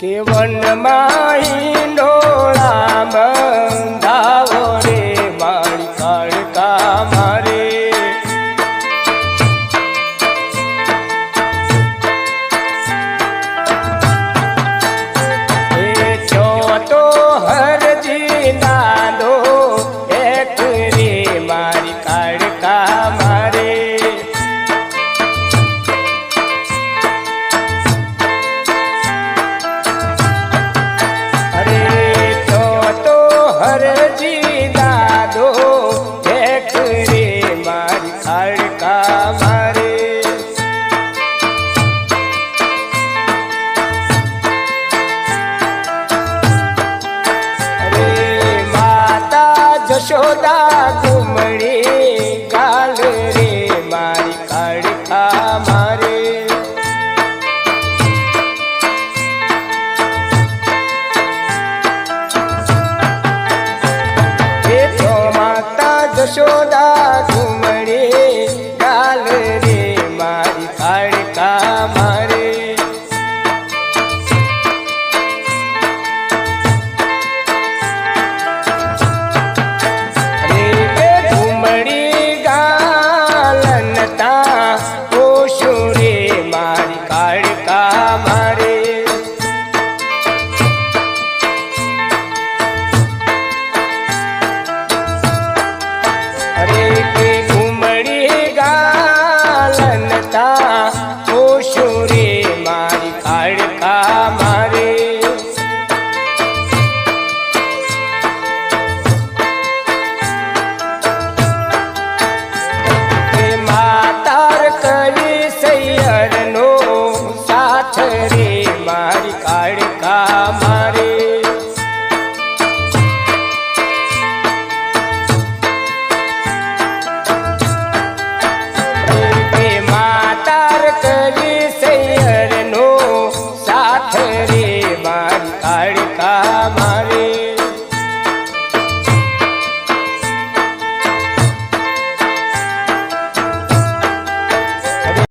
કે વનમાં હિંડોળા બંધાવો રે મારી કાળકા મારે એ છો તો હરજી દાદો એક રે મારી કાળકા મારે હરજી દાદો એક રે મારી કાળકા મારે અરે માતા જશોદા ઘુમડી ગાલ રે મારી કાળકા મારે જશોદા